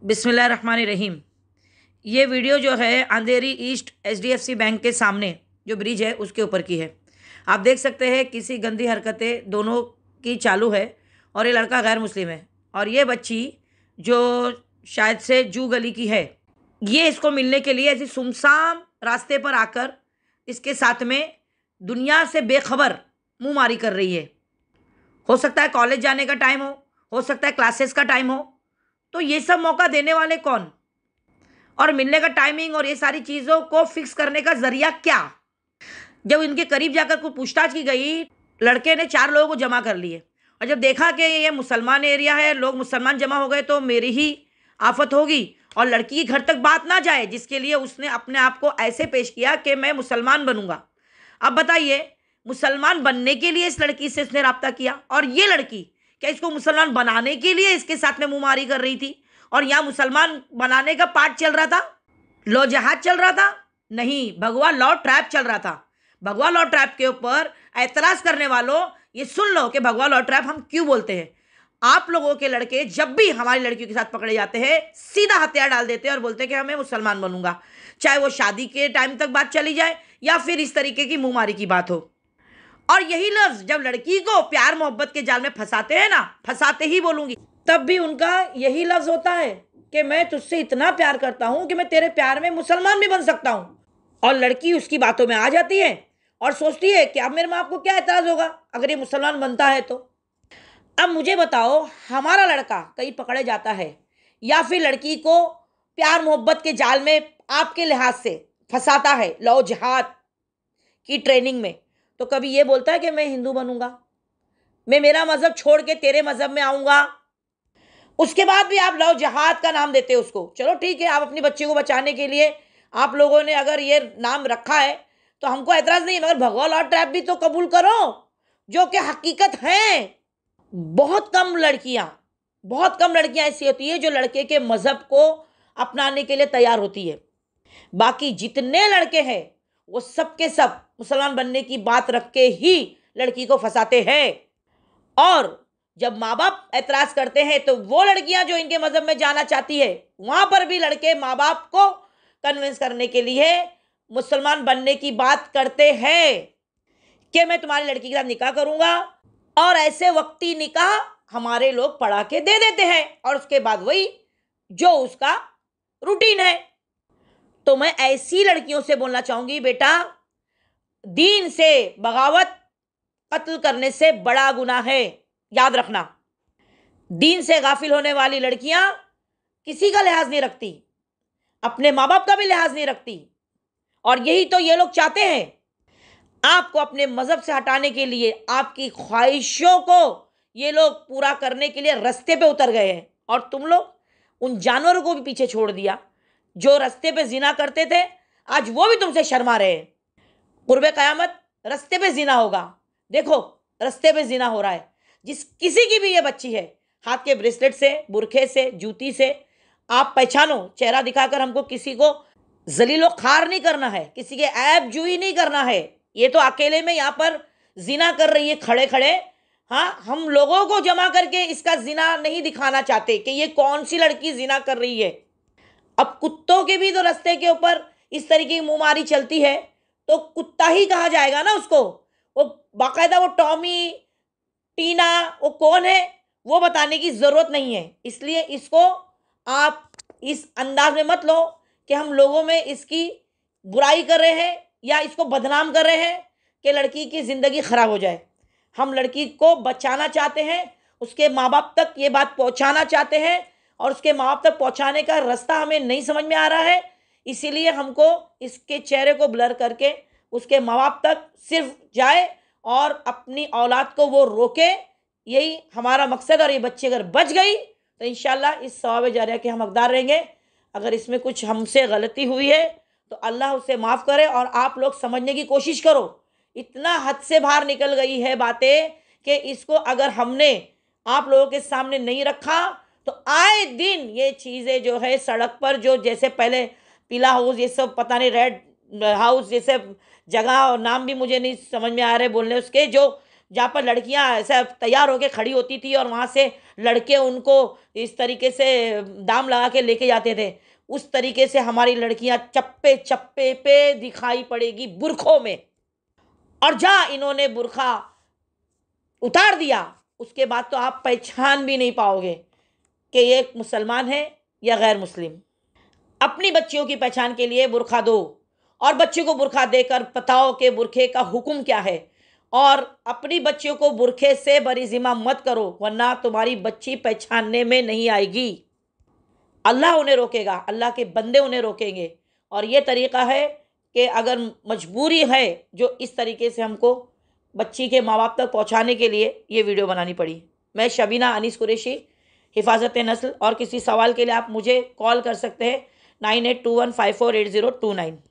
बिस्मिल्लाहिर्रहमानिर्रहीम। ये वीडियो जो है अंधेरी ईस्ट एचडीएफसी बैंक के सामने जो ब्रिज है उसके ऊपर की है। आप देख सकते हैं किसी गंदी हरकतें दोनों की चालू है और ये लड़का गैर मुस्लिम है और ये बच्ची जो शायद से जू गली की है, ये इसको मिलने के लिए ऐसी सुमसाम रास्ते पर आकर इसके साथ में दुनिया से बेखबर मुंह मारी कर रही है। हो सकता है कॉलेज जाने का टाइम हो सकता है क्लासेस का टाइम हो, तो ये सब मौका देने वाले कौन और मिलने का टाइमिंग और ये सारी चीज़ों को फिक्स करने का जरिया क्या। जब इनके करीब जाकर कुछ पूछताछ की गई, लड़के ने 4 लोगों को जमा कर लिए और जब देखा कि ये मुसलमान एरिया है, लोग मुसलमान जमा हो गए तो मेरी ही आफत होगी और लड़की के घर तक बात ना जाए, जिसके लिए उसने अपने आप को ऐसे पेश किया कि मैं मुसलमान बनूंगा। अब बताइए, मुसलमान बनने के लिए इस लड़की से इसने रब्ता किया और ये लड़की क्या इसको मुसलमान बनाने के लिए इसके साथ में मुंहमारी कर रही थी और यहाँ मुसलमान बनाने का पार्ट चल रहा था, लॉ जहाज चल रहा था? नहीं, भगवा लॉ ट्रैप चल रहा था। भगवा लॉ ट्रैप के ऊपर ऐतराज करने वालों, ये सुन लो कि भगवा लॉ ट्रैप हम क्यों बोलते हैं। आप लोगों के लड़के जब भी हमारी लड़कियों के साथ पकड़े जाते हैं, सीधा हथियार डाल देते हैं और बोलते हैं कि हमें मुसलमान बनूंगा, चाहे वो शादी के टाइम तक बात चली जाए या फिर इस तरीके की मुंहमारी की बात हो। और यही लफ्ज जब लड़की को प्यार मोहब्बत के जाल में फंसाते हैं ना, फंसाते ही बोलूंगी, तब भी उनका यही लफ्ज होता है कि मैं तुझसे इतना प्यार करता हूं कि मैं तेरे प्यार में मुसलमान भी बन सकता हूं। और लड़की उसकी बातों में आ जाती है और सोचती है कि अब मेरे माँ को क्या एतराज होगा अगर ये मुसलमान बनता है तो। अब मुझे बताओ, हमारा लड़का कहीं पकड़े जाता है या फिर लड़की को प्यार मोहब्बत के जाल में आपके लिहाज से फंसाता है लव जिहाद की ट्रेनिंग में, तो कभी ये बोलता है कि मैं हिंदू बनूंगा, मैं मेरा मजहब छोड़ के तेरे मजहब में आऊंगा? उसके बाद भी आप लव जिहाद का नाम देते हो उसको। चलो ठीक है, आप अपनी बच्ची को बचाने के लिए आप लोगों ने अगर ये नाम रखा है तो हमको एतराज नहीं, मगर भगवा लॉ ट्रैप भी तो कबूल करो जो कि हकीकत है। बहुत कम लड़कियां ऐसी होती है जो लड़के के मजहब को अपनाने के लिए तैयार होती है। बाकी जितने लड़के हैं वो सब के सब मुसलमान बनने की बात रख के ही लड़की को फंसाते हैं। और जब माँ बाप ऐतराज करते हैं तो वो लड़कियां जो इनके मजहब में जाना चाहती है, वहां पर भी लड़के माँ बाप को कन्विंस करने के लिए मुसलमान बनने की बात करते हैं कि मैं तुम्हारी लड़की के साथ निकाह करूंगा। और ऐसे वक्ती निकाह हमारे लोग पढ़ा के दे देते हैं और उसके बाद वही जो उसका रूटीन है। तो मैं ऐसी लड़कियों से बोलना चाहूंगी, बेटा, दीन से बगावत कत्ल करने से बड़ा गुनाह है, याद रखना। दीन से गाफिल होने वाली लड़कियां किसी का लिहाज नहीं रखती, अपने माँ बाप का भी लिहाज नहीं रखती। और यही तो ये लोग चाहते हैं, आपको अपने मजहब से हटाने के लिए, आपकी ख्वाहिशों को ये लोग पूरा करने के लिए रास्ते पे उतर गए हैं। और तुम लोग उन जानवरों को भी पीछे छोड़ दिया जो रास्ते पे जिना करते थे, आज वो भी तुमसे शर्मा रहे हैं। कुर्बे कयामत रास्ते पे जिना होगा। देखो, रास्ते पे जिना हो रहा है। जिस किसी की भी ये बच्ची है, हाथ के ब्रेसलेट से, बुरखे से, जूती से आप पहचानो, चेहरा दिखाकर हमको किसी को जलीलो खार नहीं करना है, किसी के ऐब जुई नहीं करना है। ये तो अकेले में यहाँ पर जिना कर रही है खड़े खड़े। हाँ, हम लोगों को जमा करके इसका जिना नहीं दिखाना चाहते कि ये कौन सी लड़की जिना कर रही है। अब कुत्तों के भी तो रास्ते के ऊपर इस तरीके की मुंहमारी चलती है तो कुत्ता ही कहा जाएगा ना उसको। वो बाकायदा वो टॉमी, टीना, वो कौन है वो बताने की जरूरत नहीं है। इसलिए इसको आप इस अंदाज में मत लो कि हम लोगों में इसकी बुराई कर रहे हैं या इसको बदनाम कर रहे हैं कि लड़की की ज़िंदगी ख़राब हो जाए। हम लड़की को बचाना चाहते हैं, उसके माँ बाप तक ये बात पहुँचाना चाहते हैं और उसके माँ बाप तक पहुँचाने का रास्ता हमें नहीं समझ में आ रहा है। इसीलिए हमको इसके चेहरे को ब्लर करके उसके माँ बाप तक सिर्फ जाए और अपनी औलाद को वो रोके, यही हमारा मकसद। और ये बच्ची अगर बच गई तो इंशाल्लाह इस सवाब जारिया के हम हकदार रहेंगे। अगर इसमें कुछ हमसे गलती हुई है तो अल्लाह उसे माफ़ करे और आप लोग समझने की कोशिश करो। इतना हद से बाहर निकल गई है बातें कि इसको अगर हमने आप लोगों के सामने नहीं रखा तो आए दिन ये चीज़ें जो है सड़क पर, जो जैसे पहले पीला हाउस, ये सब पता नहीं रेड हाउस, जैसे जगह और नाम भी मुझे नहीं समझ में आ रहे बोलने उसके, जो जहाँ पर लड़कियाँ ऐसा तैयार होकर खड़ी होती थी और वहाँ से लड़के उनको इस तरीके से दाम लगा के लेके जाते थे, उस तरीके से हमारी लड़कियाँ चप्पे चप्पे पे दिखाई पड़ेगी बुरखों में। और जहाँ इन्होंने बुरखा उतार दिया उसके बाद तो आप पहचान भी नहीं पाओगे कि ये एक मुसलमान है या गैर मुस्लिम। अपनी बच्चियों की पहचान के लिए बुरखा दो और बच्चे को बुरखा देकर बताओ कि बुरखे का हुक्म क्या है, और अपनी बच्चियों को बुरखे से बरीजिमा मत करो, वरना तुम्हारी बच्ची पहचानने में नहीं आएगी। अल्लाह उन्हें रोकेगा, अल्लाह के बंदे उन्हें रोकेंगे। और ये तरीक़ा है कि अगर मजबूरी है जो इस तरीके से हमको बच्ची के माँ बाप तक पहुँचाने के लिए ये वीडियो बनानी पड़ी। मैं शबीना अनीस कुरैशी, हिफाजत नस्ल। और किसी सवाल के लिए आप मुझे कॉल कर सकते हैं 9821548029।